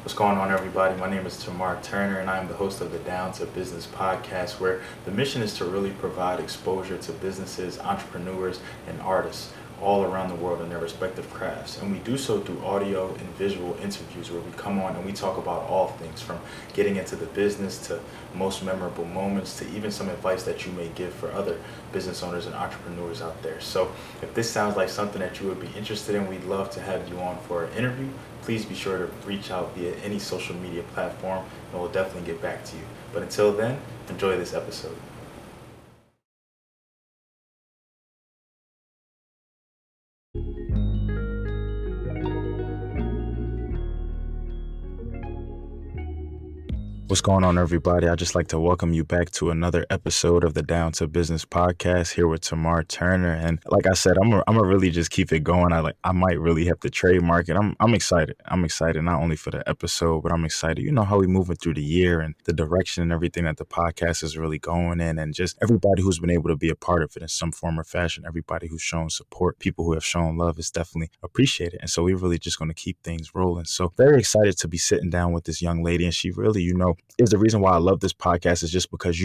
What's going on, everybody? My name is Tamar Turner, and I'm the host of the Down to Business podcast, where the mission is to really provide exposure to businesses, entrepreneurs, and artists all around the world in their respective crafts. And we do so through audio and visual interviews where we come on and we talk about all things from getting into the business to most memorable moments to even some advice that you may give for other business owners and entrepreneurs out there. So if this sounds like something that you would be interested in, we'd love to have you on for an interview. Please be sure to reach out via any social media platform and we'll definitely get back to you. But until then, enjoy this episode. What's going on, everybody? I'd just like to welcome you back to another episode of the Down to Business podcast here with Tamar Turner. And like I said, I'm gonna really just keep it going. I might really have to trademark it. I'm excited. I'm excited not only for the episode, but I'm excited. You know how we moving through the year and the direction and everything that the podcast is really going in, and just everybody who's been able to be a part of it in some form or fashion. Everybody who's shown support, people who have shown love, is definitely appreciated. And so we're really just going to keep things rolling. So very excited to be sitting down with this young lady, and she really, is the reason why I love this podcast is just because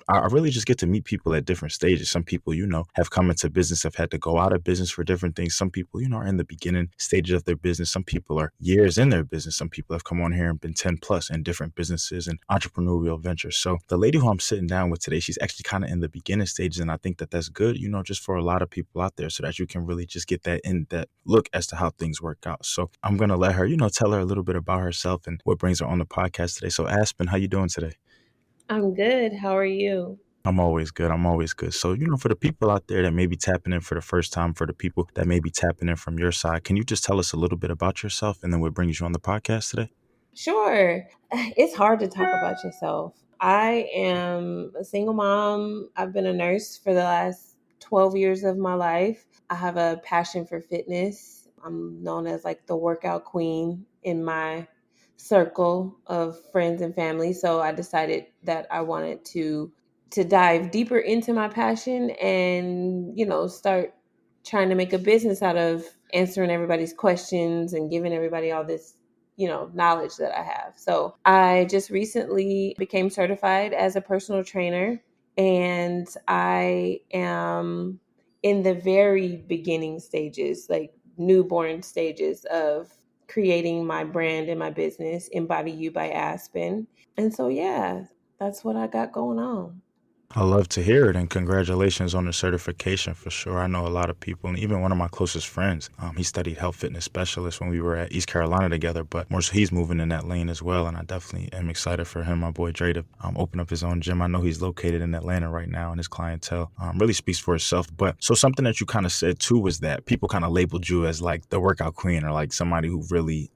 I really just get to meet people at different stages. Some people, have come into business, have had to go out of business for different things. Some people, are in the beginning stages of their business. Some people are years in their business. Some people have come on here and been 10 plus in different businesses and entrepreneurial ventures. So the lady who I'm sitting down with today, she's actually kind of in the beginning stages. And I think that that's good, just for a lot of people out there so that you can really just get that in-depth look as to how things work out. So I'm going to let her, tell her a little bit about herself and what brings her on the podcast today. So Aspen, how you doing today? I'm good. How are you? I'm always good. I'm always good. So, for the people out there that may be tapping in for the first time, for the people that may be tapping in from your side, can you just tell us a little bit about yourself and then what brings you on the podcast today? Sure. It's hard to talk about yourself. I am a single mom. I've been a nurse for the last 12 years of my life. I have a passion for fitness. I'm known as like the workout queen in my circle of friends and family. So I decided that I wanted to dive deeper into my passion and, start trying to make a business out of answering everybody's questions and giving everybody all this knowledge that I have. So I just recently became certified as a personal trainer, and I am in the very beginning stages, like newborn stages of creating my brand and my business, Embody You by Aspen. And so, yeah, that's what I got going on. I love to hear it, and congratulations on the certification for sure. I know a lot of people, and even one of my closest friends, he studied health fitness specialist when we were at East Carolina together, but more so he's moving in that lane as well, and I definitely am excited for him, my boy Dre, to open up his own gym. I know he's located in Atlanta right now, and his clientele really speaks for itself. But so something that you kind of said too was that people kind of labeled you as like the workout queen or like somebody who really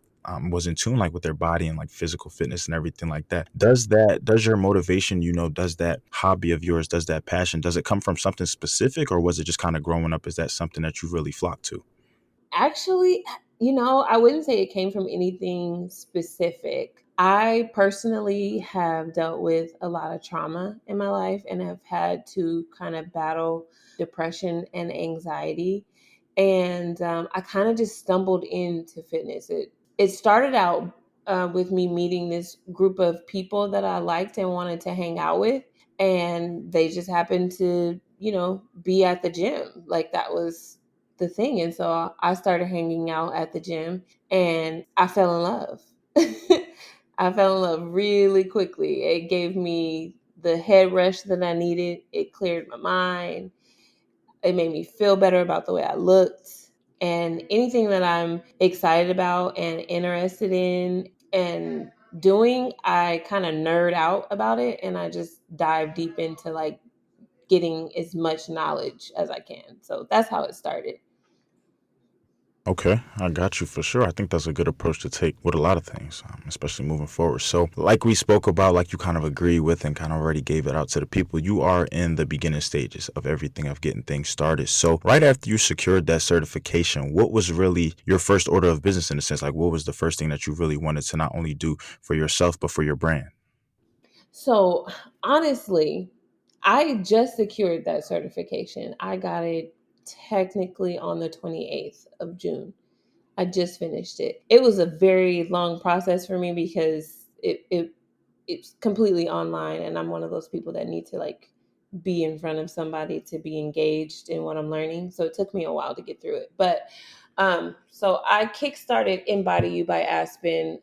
was in tune like with their body and like physical fitness and everything like that. Does your motivation, does that hobby of yours, does that passion, does it come from something specific, or was it just kind of growing up? Is that something that you really flocked to? Actually, I wouldn't say it came from anything specific. I personally have dealt with a lot of trauma in my life and have had to kind of battle depression and anxiety. And I kind of just stumbled into fitness. It started out with me meeting this group of people that I liked and wanted to hang out with. And they just happened to, be at the gym. Like that was the thing. And so I started hanging out at the gym and I fell in love. I fell in love really quickly. It gave me the head rush that I needed. It cleared my mind. It made me feel better about the way I looked. And anything that I'm excited about and interested in and doing, I kind of nerd out about it and I just dive deep into like getting as much knowledge as I can. So that's how it started. Okay, I got you for sure. I think that's a good approach to take with a lot of things, especially moving forward. So, like we spoke about, like you kind of agree with and kind of already gave it out to the people, you are in the beginning stages of everything, of getting things started. So, right after you secured that certification, what was really your first order of business in a sense? Like, what was the first thing that you really wanted to not only do for yourself, but for your brand? So honestly, I just secured that certification. I got it technically on the 28th of June. I just finished it. It was a very long process for me because it's completely online, and I'm one of those people that need to like be in front of somebody to be engaged in what I'm learning. So it took me a while to get through it. But so I kickstarted Embody You by Aspen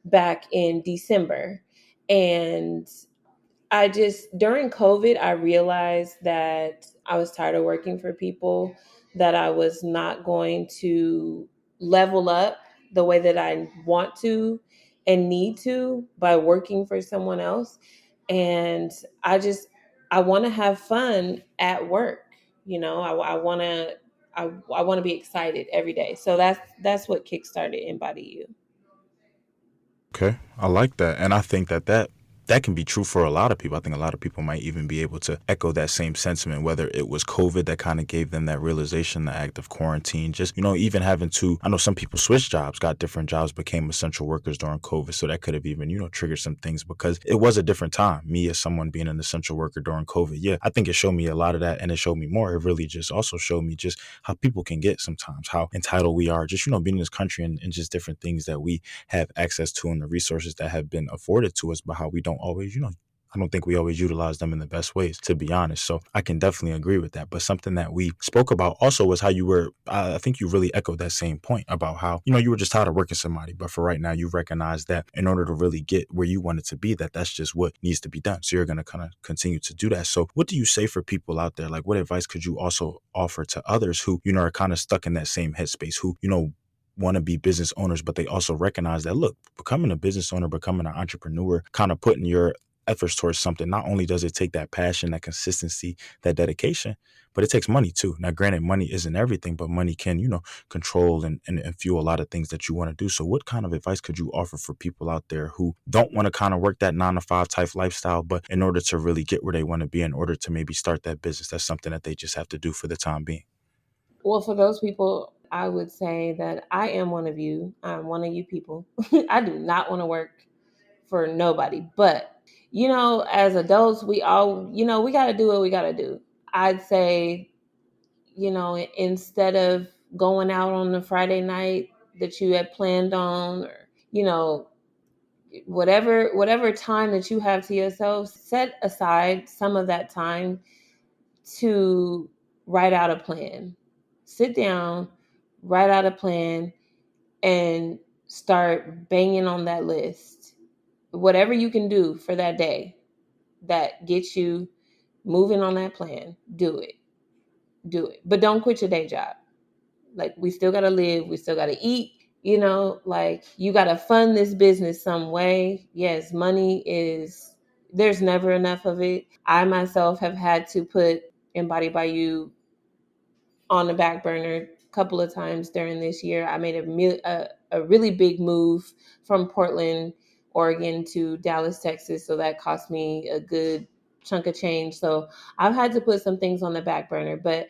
back in December. And I just, during COVID, I realized that I was tired of working for people, that I was not going to level up the way that I want to and need to by working for someone else. And I just, I want to have fun at work. You know, I want to, I want to be excited every day. So that's what kickstarted Embody You. Okay, I like that, and I think that that can be true for a lot of people. I think a lot of people might even be able to echo that same sentiment, whether it was COVID that kind of gave them that realization, the act of quarantine, just, even having to, I know some people switched jobs, got different jobs, became essential workers during COVID. So that could have even, triggered some things because it was a different time. Me as someone being an essential worker during COVID, yeah, I think it showed me a lot of that, and it showed me more. It really just also showed me just how people can get sometimes, how entitled we are, just, being in this country, and just different things that we have access to and the resources that have been afforded to us, but how we don't always, I don't think we always utilize them in the best ways, to be honest. So I can definitely agree with that. But something that we spoke about also was how you were, I think you really echoed that same point about how, you were just tired of working somebody. But for right now, you recognize that in order to really get where you wanted to be, that's just what needs to be done. So you're going to kind of continue to do that. So what do you say for people out there? Like, what advice could you also offer to others who, are kind of stuck in that same headspace, who, want to be business owners, but they also recognize that, look, becoming a business owner, becoming an entrepreneur, kind of putting your efforts towards something, not only does it take that passion, that consistency, that dedication, but it takes money too. Now, granted, money isn't everything, but money can, control and fuel a lot of things that you want to do. So what kind of advice could you offer for people out there who don't want to kind of work that 9 to 5 type lifestyle, but in order to really get where they want to be, in order to maybe start that business, that's something that they just have to do for the time being? Well, for those people, I would say that I am one of you. I'm one of you people. I do not want to work for nobody. But, as adults, we all, we got to do what we got to do. I'd say, instead of going out on the Friday night that you had planned on, or, whatever time that you have to yourself, set aside some of that time to write out a plan. Sit down, write out a plan, and start banging on that list. Whatever you can do for that day that gets you moving on that plan, do it. Do it. But don't quit your day job. Like, we still got to live, we still got to eat. Like, you got to fund this business some way. Yes, money is, there's never enough of it. I myself have had to put Embody by You on the back burner a couple of times during this year. I made a really big move from Portland, Oregon to Dallas, Texas. So that cost me a good chunk of change. So I've had to put some things on the back burner. But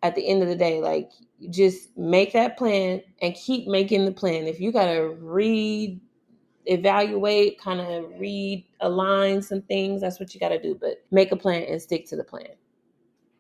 at the end of the day, like, just make that plan and keep making the plan. If you got to read, evaluate, kind of realign some things, that's what you got to do. But make a plan and stick to the plan.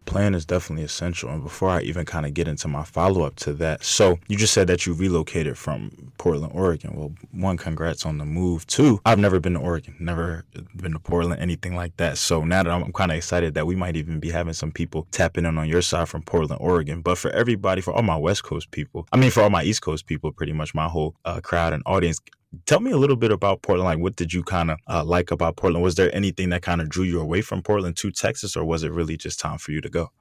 Plan is definitely essential. And before I even kind of get into my follow up to that, so you just said that you relocated from Portland, Oregon. Well, one, congrats on the move. Two, I've never been to Oregon, never been to Portland, anything like that. So now that I'm kind of excited that we might even be having some people tapping in on your side from Portland, Oregon. But for everybody, for all my West Coast people, I mean, for all my East Coast people, pretty much my whole crowd and audience, tell me a little bit about Portland. Like, what did you kind of like about Portland? Was there anything that kind of drew you away from Portland to Texas, or was it really just time for you to go?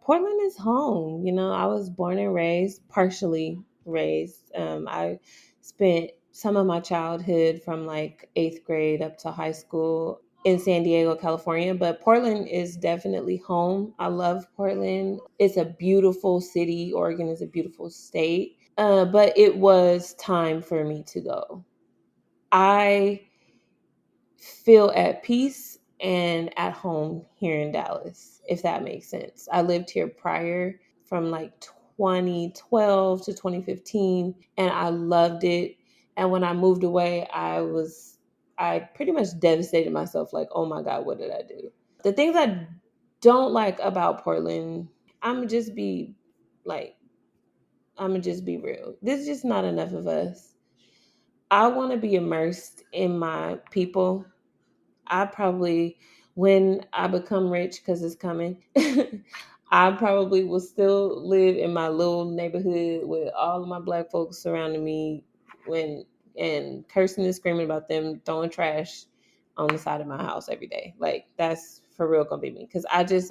Portland is home. I was born and raised, partially raised. I spent some of my childhood from like eighth grade up to high school in San Diego, California. But Portland is definitely home. I love Portland. It's a beautiful city. Oregon is a beautiful state. But it was time for me to go. I feel at peace and at home here in Dallas, if that makes sense. I lived here prior from like 2012 to 2015, and I loved it. And when I moved away, I pretty much devastated myself, like, oh my God, what did I do? The things I don't like about Portland, I'm just be like I'm gonna just be real. There's just not enough of us. I want to be immersed in my people. I probably, when I become rich, because it's coming, I probably will still live in my little neighborhood with all of my black folks surrounding me, when and cursing and screaming about them throwing trash on the side of my house every day. Like, that's for real gonna be me. Because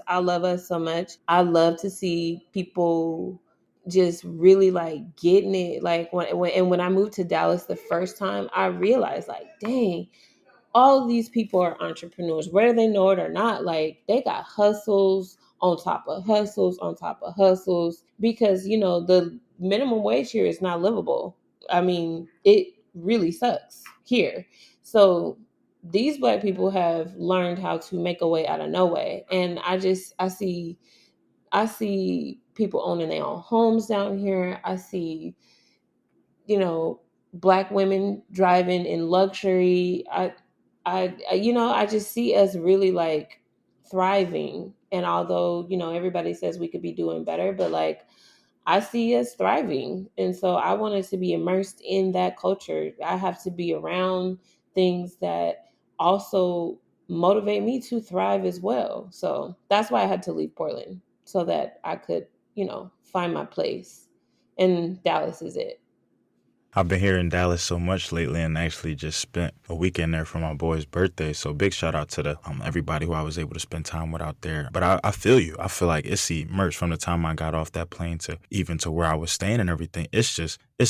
I love us so much. I love to see people just really like getting it. Like when I moved to Dallas the first time, I realized like, dang, all of these people are entrepreneurs, whether they know it or not. Like, they got hustles on top of hustles on top of hustles, because the minimum wage here is not livable. I mean, it really sucks here. So these black people have learned how to make a way out of no way. And I see people owning their own homes down here. I see, you know, black women driving in luxury. I just see us really like thriving. And although, everybody says we could be doing better, but like, I see us thriving. And so I wanted to be immersed in that culture. I have to be around things that also motivate me to thrive as well. So that's why I had to leave Portland, so that I could, find my place. And Dallas is it. I've been here in Dallas so much lately, and actually just spent a weekend there for my boy's birthday. So big shout out to the everybody who I was able to spend time with out there. But I feel you. I feel like it's immersed from the time I got off that plane to even to where I was staying and everything. It's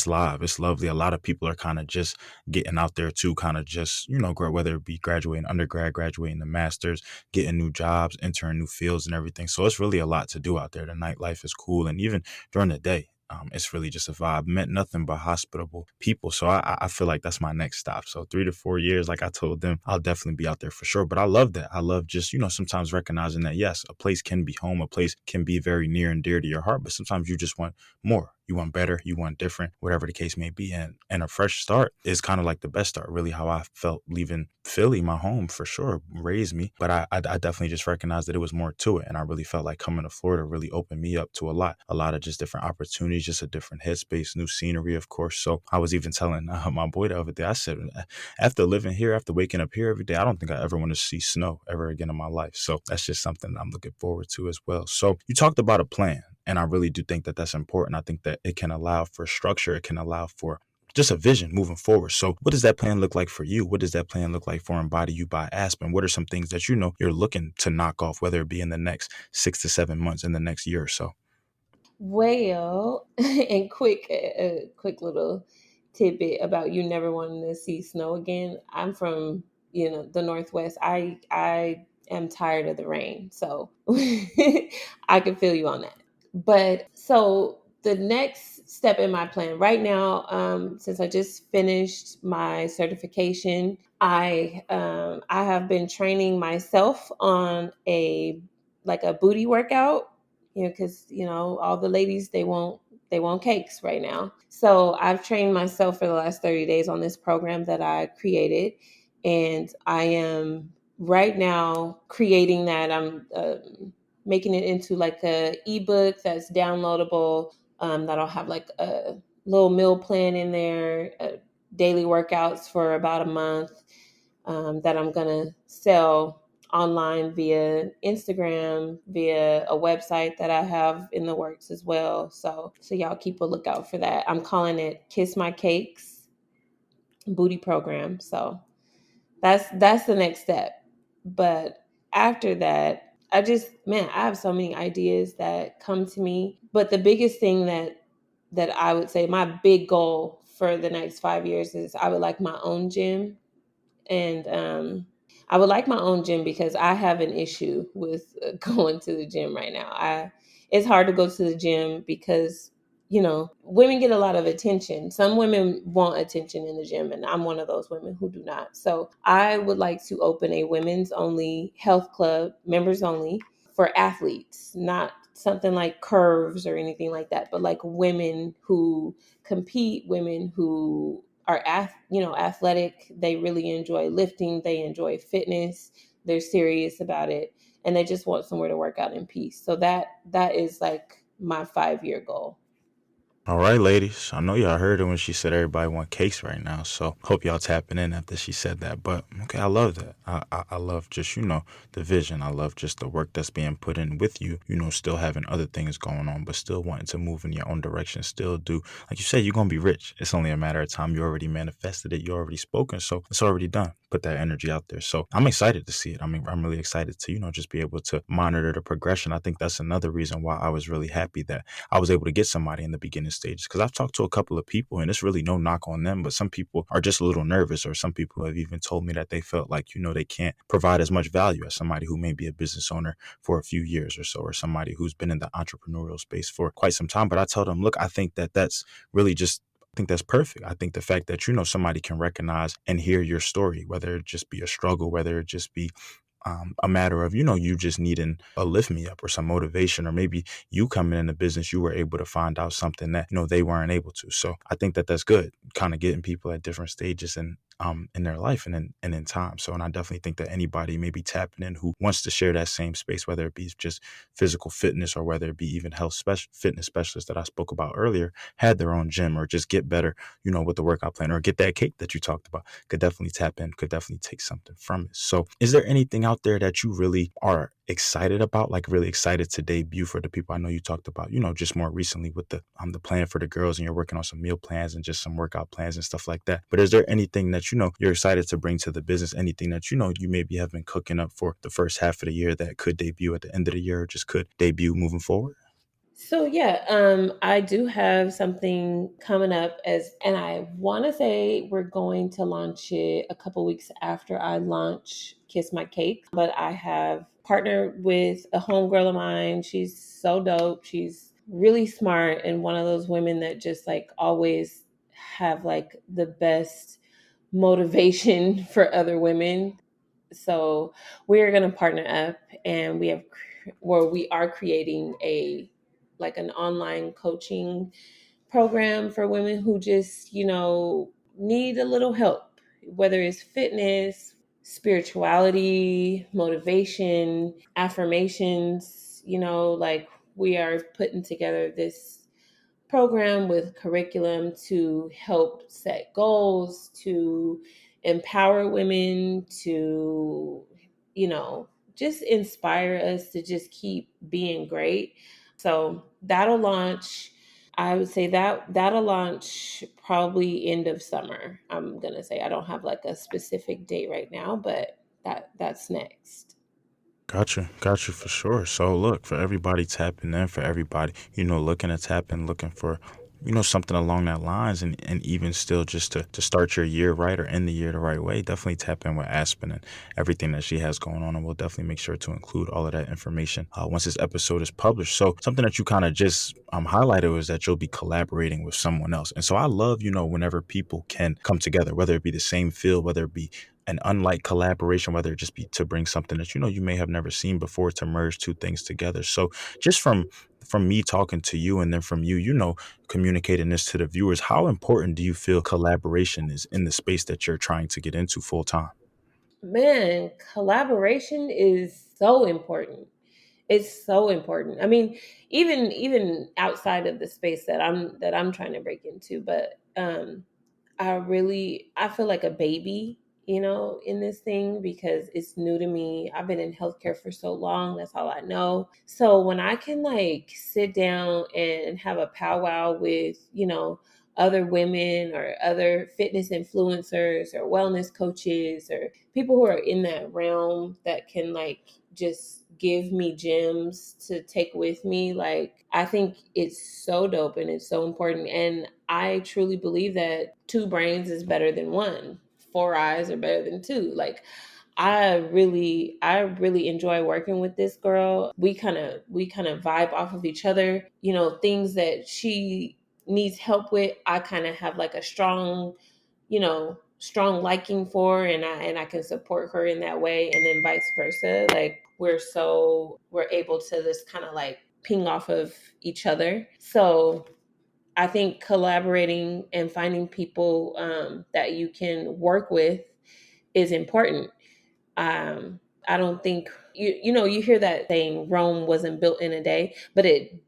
live. It's lovely. A lot of people are kind of just getting out there to kind of just, whether it be graduating undergrad, graduating the masters, getting new jobs, entering new fields and everything. So it's really a lot to do out there. The nightlife is cool. And even during the day, it's really just a vibe. Met nothing but hospitable people. So I feel like that's my next stop. So 3 to 4 years, like I told them, I'll definitely be out there for sure. But I love that. I love just, sometimes recognizing that, yes, a place can be home. A place can be very near and dear to your heart. But sometimes you just want more. You want better. You want different, whatever the case may be. And a fresh start is kind of like the best start, really how I felt leaving Philly, my home for sure, raised me. But I definitely just recognized that it was more to it. And I really felt like coming to Florida really opened me up to a lot of just different opportunities, just a different headspace, new scenery, of course. So I was even telling my boy the other day, I said, after living here, after waking up here every day, I don't think I ever want to see snow ever again in my life. So that's just something that I'm looking forward to as well. So you talked about a plan. And I really do think that that's important. I think that it can allow for structure. It can allow for just a vision moving forward. So what does that plan look like for you? What does that plan look like for Embody You by Aspen? What are some things that you're looking to knock off, whether it be in the next 6 to 7 months, in the next year or so? Well, and quick little tidbit about you never wanting to see snow again. I'm from, the Northwest. I am tired of the rain, so I can feel you on that. But so the next step in my plan right now, since I just finished my certification, I have been training myself on a booty workout. Because all the ladies, they want cakes right now. So I've trained myself for the last 30 days on this program that I created, and I am right now creating that. I'm making it into like a ebook that's downloadable. That'll have like a little meal plan in there, daily workouts for about a month, that I'm gonna sell online via Instagram, via a website that I have in the works as well. So y'all keep a lookout for that. I'm calling it Kiss My Cakes Booty Program. So that's the next step. But after that, I have so many ideas that come to me. But the biggest thing that I would say, my big goal for the next 5 years, is I would like my own gym. And I would like my own gym because I have an issue with going to the gym right now. It's hard to go to the gym because women get a lot of attention. Some women want attention in the gym, and I'm one of those women who do not. So I would like to open a women's only health club, members only, for athletes, not something like curves or anything like that, but like women who compete, women who are athletic. They really enjoy lifting, they enjoy fitness, they're serious about it, and they just want somewhere to work out in peace. So that is like my 5-year goal. All right, ladies. I know y'all heard her when she said everybody want cakes right now. So hope y'all tapping in after she said that. But okay, I love that. I love just, the vision. I love just the work that's being put in with you, still having other things going on, but still wanting to move in your own direction, still do. Like you said, you're going to be rich. It's only a matter of time. You already manifested it. You already spoken. So it's already done. Put that energy out there. So I'm excited to see it. I mean, I'm really excited to, just be able to monitor the progression. I think that's another reason why I was really happy that I was able to get somebody in the beginning stages, because I've talked to a couple of people and it's really no knock on them, but some people are just a little nervous, or some people have even told me that they felt like, they can't provide as much value as somebody who may be a business owner for a few years or so, or somebody who's been in the entrepreneurial space for quite some time. But I tell them, look, I think that that's really just I think that's perfect. I think the fact that somebody can recognize and hear your story, whether it just be a struggle, whether it just be a matter of you just needing a lift me up or some motivation, or maybe you coming in the business, you were able to find out something that they weren't able to. So I think that that's good, kind of getting people at different stages in their life and in time. So, and I definitely think that anybody maybe tapping in who wants to share that same space, whether it be just physical fitness or whether it be even fitness specialists that I spoke about earlier, had their own gym, or just get better, with the workout plan, or get that cake that you talked about, could definitely tap in, could definitely take something from it. So is there anything out there that you really are excited about, like really excited to debut for the people? I know you talked about, just more recently with the plan for the girls, and you're working on some meal plans and just some workout plans and stuff like that. But is there anything that you're excited to bring to the business? Anything that you maybe have been cooking up for the first half of the year that could debut at the end of the year, or just could debut moving forward? So yeah, I do have something coming up, and I want to say we're going to launch it a couple weeks after I launch Kiss My Cake. But I have partnered with a homegirl of mine. She's so dope. She's really smart and one of those women that just like always have like the best motivation for other women. So we're going to partner up, and we are creating a like an online coaching program for women who just need a little help, whether it's fitness, spirituality, motivation, affirmations. Like, we are putting together this program with curriculum to help set goals, to empower women, to, you know, just inspire us to just keep being great. So that'll launch. I would say that'll launch probably end of summer. I'm gonna say I don't have like a specific date right now, but that's next. Got you for sure. So look, for everybody tapping in, for everybody, looking to tap in, looking for, something along that lines, and even still just to start your year right or end the year the right way, definitely tap in with Aspen and everything that she has going on. And we'll definitely make sure to include all of that information once this episode is published. So something that you kind of just highlighted was that you'll be collaborating with someone else. And so I love, whenever people can come together, whether it be the same field, whether it be an unlike collaboration, whether it just be to bring something that you may have never seen before, to merge two things together. So just from me talking to you, and then from you, communicating this to the viewers, how important do you feel collaboration is in the space that you're trying to get into full time? Man, collaboration is so important. It's so important. I mean, even outside of the space that I'm trying to break into, but I feel like a baby, in this thing because it's new to me. I've been in healthcare for so long, that's all I know. So when I can like sit down and have a powwow with, other women or other fitness influencers or wellness coaches or people who are in that realm that can like just give me gems to take with me, like, I think it's so dope and it's so important. And I truly believe that two brains is better than one, four eyes are better than two. Like, I really enjoy working with this girl. We kind of vibe off of each other. Things that she needs help with, I kind of have like a strong liking for, and I can support her in that way, and then vice versa. Like, we're able to just kind of like ping off of each other. So I think collaborating and finding people that you can work with is important. um I don't think you hear that saying, Rome wasn't built in a day, but it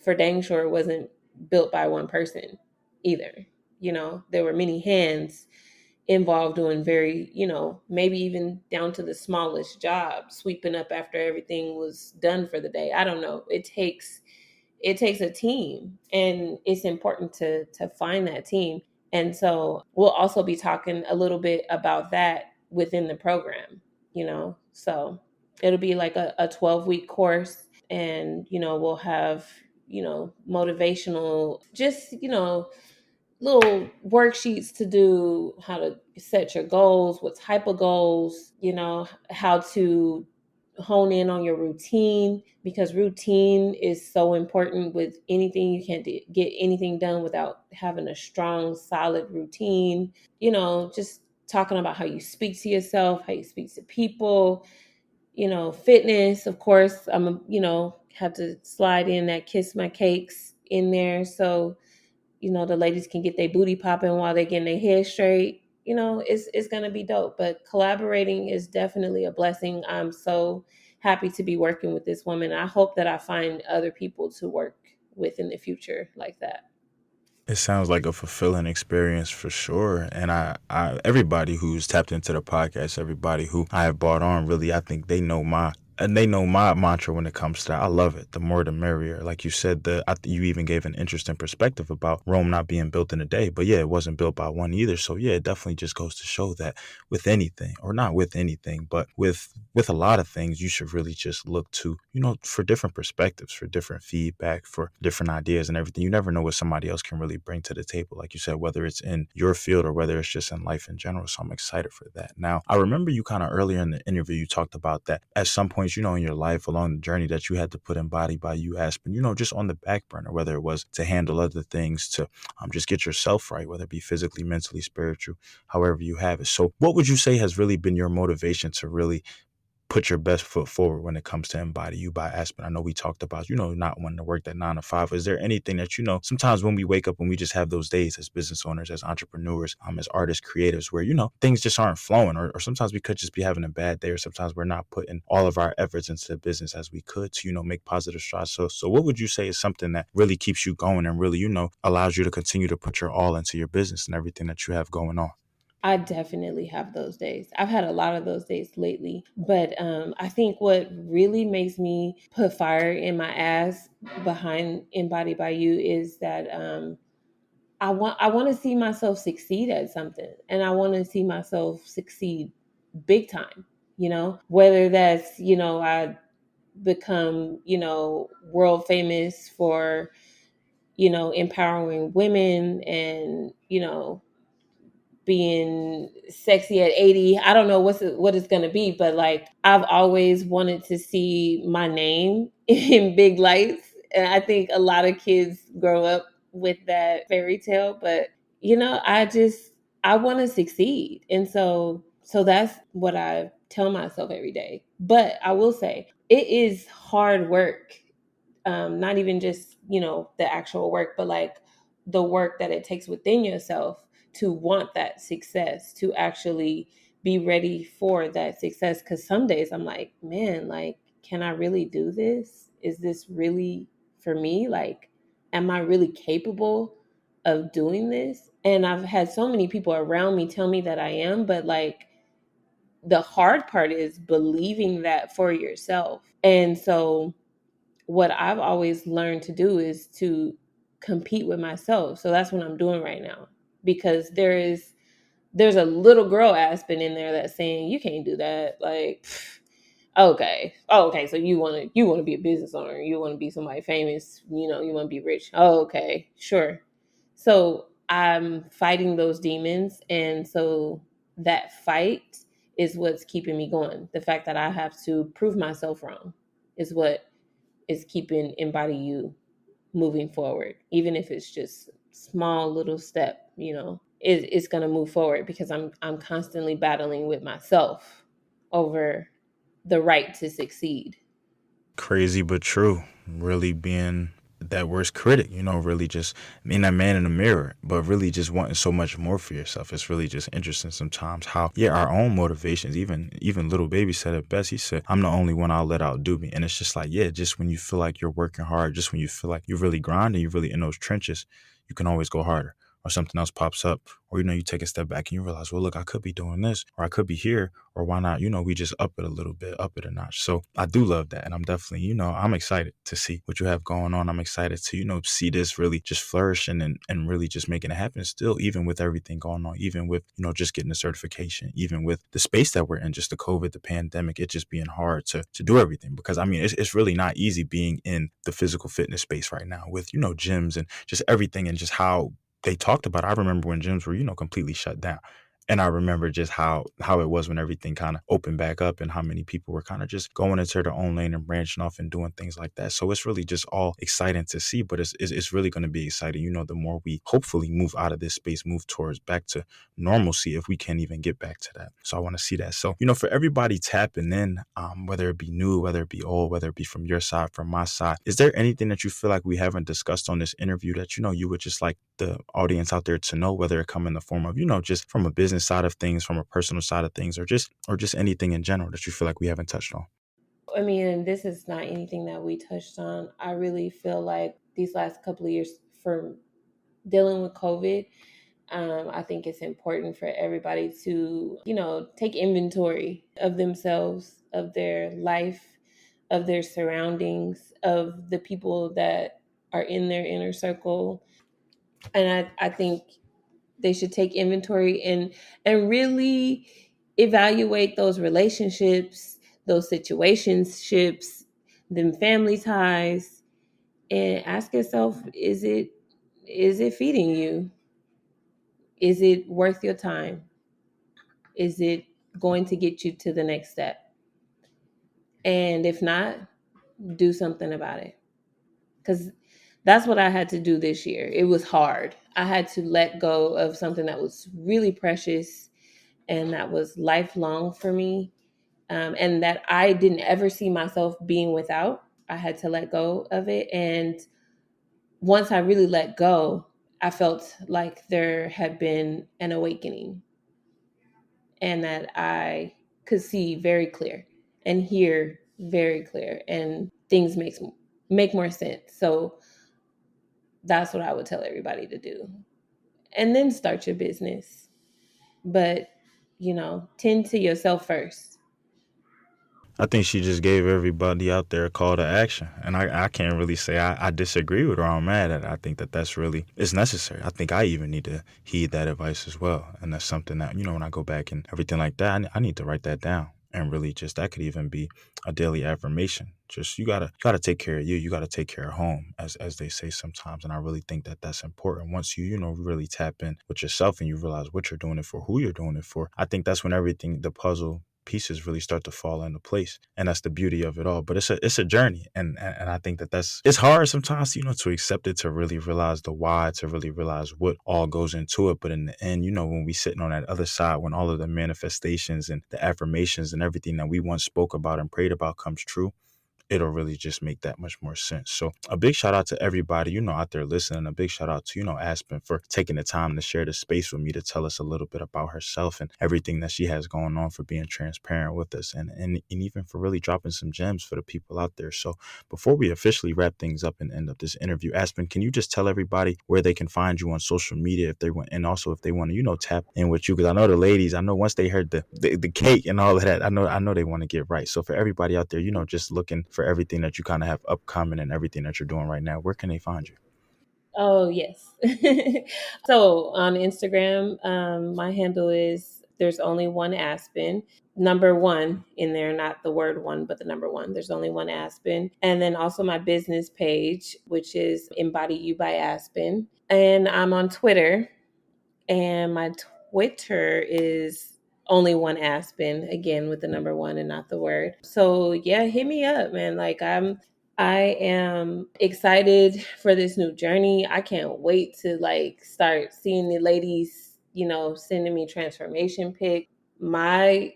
for dang sure wasn't built by one person either. There were many hands involved doing very, maybe even down to the smallest job, sweeping up after everything was done for the day. I don't know. It takes a team, and it's important to find that team. And so we'll also be talking a little bit about that within the program, so it'll be like a 12-week course. And we'll have motivational, just little worksheets to do, how to set your goals, what type of goals, how to hone in on your routine, because routine is so important with anything. You can't get anything done without having a strong, solid routine. Just talking about how you speak to yourself, how you speak to people, fitness, of course. Have to slide in that kiss my cakes in there. So the ladies can get their booty popping while they're getting their hair straight. It's gonna be dope. But collaborating is definitely a blessing. I'm so happy to be working with this woman. I hope that I find other people to work with in the future like that. It sounds like a fulfilling experience for sure. And everybody who's tapped into the podcast, everybody who I have brought on, really, I think they know my mantra when it comes to that. I love it. The more the merrier. Like you said, you even gave an interesting perspective about Rome not being built in a day. But yeah, it wasn't built by one either. So yeah, it definitely just goes to show that with anything, or not with anything, but with a lot of things, you should really just look to, for different perspectives, for different feedback, for different ideas and everything. You never know what somebody else can really bring to the table, like you said, whether it's in your field or whether it's just in life in general. So I'm excited for that. Now, I remember you kind of earlier in the interview, you talked about that at some points, in your life along the journey, that you had to put Embody by You Aspen, just on the back burner, whether it was to handle other things, to just get yourself right, whether it be physically, mentally, spiritual, however you have it. So what would you say has really been your motivation to really put your best foot forward when it comes to Embody You by Aspen? I know we talked about, not wanting to work that 9 to 5. Is there anything that, sometimes when we wake up, when we just have those days as business owners, as entrepreneurs, as artists, creatives, where, things just aren't flowing, or sometimes we could just be having a bad day, or sometimes we're not putting all of our efforts into the business as we could to, make positive strides. So what would you say is something that really keeps you going and really, allows you to continue to put your all into your business and everything that you have going on? I definitely have those days. I've had a lot of those days lately. But I think what really makes me put fire in my ass behind Embody by You is that I want to see myself succeed at something, and I want to see myself succeed big time. Whether that's I become world famous for empowering women, and being sexy at 80. I don't know what it's going to be, but like, I've always wanted to see my name in big lights. And I think a lot of kids grow up with that fairy tale, but I want to succeed. And so that's what I tell myself every day. But I will say it is hard work, not even just the actual work, but like the work that it takes within yourself to want that success, to actually be ready for that success. Because some days I'm like, man, like, can I really do this? Is this really for me? Like, am I really capable of doing this? And I've had so many people around me tell me that I am, but like, the hard part is believing that for yourself. And so what I've always learned to do is to compete with myself. So that's what I'm doing right now, because there's a little girl Aspen in there that's saying you can't do that. Like, okay, oh, okay. So you want to be a business owner, you want to be somebody famous, you want to be rich. Oh, okay, sure. So I'm fighting those demons, and so that fight is what's keeping me going. The fact that I have to prove myself wrong is what is keeping Embody You moving forward, even if it's just small little step. It's going to move forward, because I'm constantly battling with myself over the right to succeed. Crazy but true. Really being that worst critic, really just being that man in the mirror, but really just wanting so much more for yourself. It's really just interesting sometimes how, yeah, our own motivations, even little baby said it best. He said, I'm the only one I'll let outdo me. And it's just like, yeah, just when you feel like you're working hard, just when you feel like you're really grinding, you're really in those trenches, you can always go harder. Or something else pops up, or you take a step back and you realize, well, look, I could be doing this, or I could be here, or why not? We just up it a little bit, up it a notch. So I do love that, and I'm definitely, I'm excited to see what you have going on. I'm excited to, see this really just flourishing and really just making it happen. Still, even with everything going on, even with just getting the certification, even with the space that we're in, just the COVID, the pandemic, it just being hard to do everything. Because I mean, it's really not easy being in the physical fitness space right now with gyms and just everything and just how they talked about. I remember when gyms were, completely shut down. And I remember just how it was when everything kind of opened back up and how many people were kind of just going into their own lane and branching off and doing things like that. So it's really just all exciting to see, but it's really going to be exciting. The more we hopefully move out of this space, move towards back to normalcy, if we can even get back to that. So I want to see that. So, for everybody tapping in, whether it be new, whether it be old, whether it be from your side, from my side, is there anything that you feel like we haven't discussed on this interview that, you would just like the audience out there to know, whether it come in the form of, just from a business side of things, from a personal side of things, or just anything in general that you feel like we haven't touched on? I mean, this is not anything that we touched on. I really feel like these last couple of years for dealing with COVID, I think it's important for everybody to, take inventory of themselves, of their life, of their surroundings, of the people that are in their inner circle. And I think they should take inventory and really evaluate those relationships, those situationships, them family ties, and ask yourself, is it feeding you? Is it worth your time? Is it going to get you to the next step? And if not, do something about it. Because that's what I had to do this year. It was hard. I had to let go of something that was really precious and that was lifelong for me, and that I didn't ever see myself being without. I had to let go of it. And once I really let go, I felt like there had been an awakening and that I could see very clear and hear very clear and things make more sense. So that's what I would tell everybody to do. And then start your business. But, tend to yourself first. I think she just gave everybody out there a call to action. And I can't really say I disagree with her. I'm mad at it. I think that that's really, it's necessary. I think I even need to heed that advice as well. And that's something that, when I go back and everything like that, I need to write that down. And really just, that could even be a daily affirmation. Just, you gotta take care of you. You gotta take care of home, as they say sometimes. And I really think that that's important. Once you really tap in with yourself and you realize what you're doing it for, who you're doing it for, I think that's when everything, the puzzle pieces really start to fall into place, and that's the beauty of it all. But it's a journey, and I think that it's hard sometimes, to accept it, to really realize the why, to really realize what all goes into it. But in the end, when we sitting on that other side, when all of the manifestations and the affirmations and everything that we once spoke about and prayed about comes true, it'll really just make that much more sense. So a big shout out to everybody, out there listening. A big shout out to, Aspen, for taking the time to share the space with me, to tell us a little bit about herself and everything that she has going on, for being transparent with us, and even for really dropping some gems for the people out there. So before we officially wrap things up and end up this interview, Aspen, can you just tell everybody where they can find you on social media if they want, and also if they want to, tap in with you? Because I know the ladies, I know once they heard the cake and all of that, I know they want to get right. So for everybody out there, just looking for everything that you kind of have upcoming and everything that you're doing right now, where can they find you? Oh, yes. So on Instagram, my handle is there's only one Aspen, number one in there, not the word one, but the number one. There's only one Aspen. And then also my business page, which is Embody You by Aspen. And I'm on Twitter, and my Twitter is only one Aspen, again with the number one and not the word. So yeah, hit me up, man. Like I am excited for this new journey. I can't wait to start seeing the ladies, sending me transformation pics. My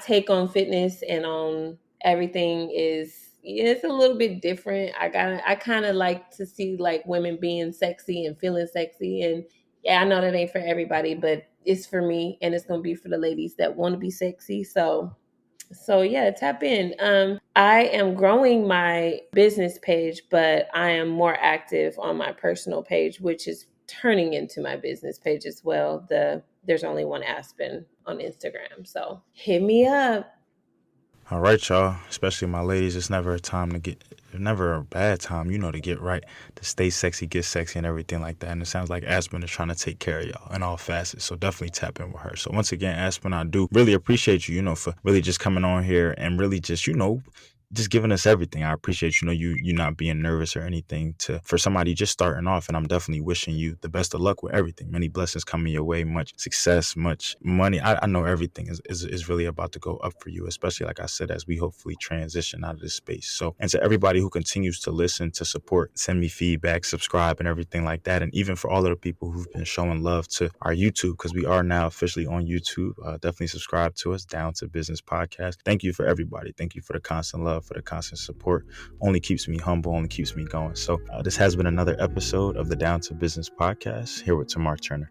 take on fitness and on everything is yeah, it's a little bit different. I kind of like to see like women being sexy and feeling sexy, and yeah, I know that ain't for everybody, but it's for me, and it's gonna be for the ladies that want to be sexy. So yeah, tap in. I am growing my business page, but I am more active on my personal page, which is turning into my business page as well. There's only one Aspen on Instagram, so hit me up. All right, y'all. Especially my ladies, it's never a time to get, never a bad time, to get right, to stay sexy, get sexy, and everything like that. And it sounds like Aspen is trying to take care of y'all in all facets. So definitely tap in with her. So once again, Aspen, I do really appreciate you, for really just coming on here and really just, just giving us everything. I appreciate, you not being nervous or anything for somebody just starting off. And I'm definitely wishing you the best of luck with everything. Many blessings coming your way, much success, much money. I know everything is really about to go up for you, especially like I said, as we hopefully transition out of this space. So, and to everybody who continues to listen, to support, send me feedback, subscribe, and everything like that. And even for all of the people who've been showing love to our YouTube, because we are now officially on YouTube, definitely subscribe to us, Down to Business Podcast. Thank you for everybody. Thank you for the constant love, for the constant support. Only keeps me humble, only keeps me going. So this has been another episode of the Down to Business Podcast here with Tamar Turner.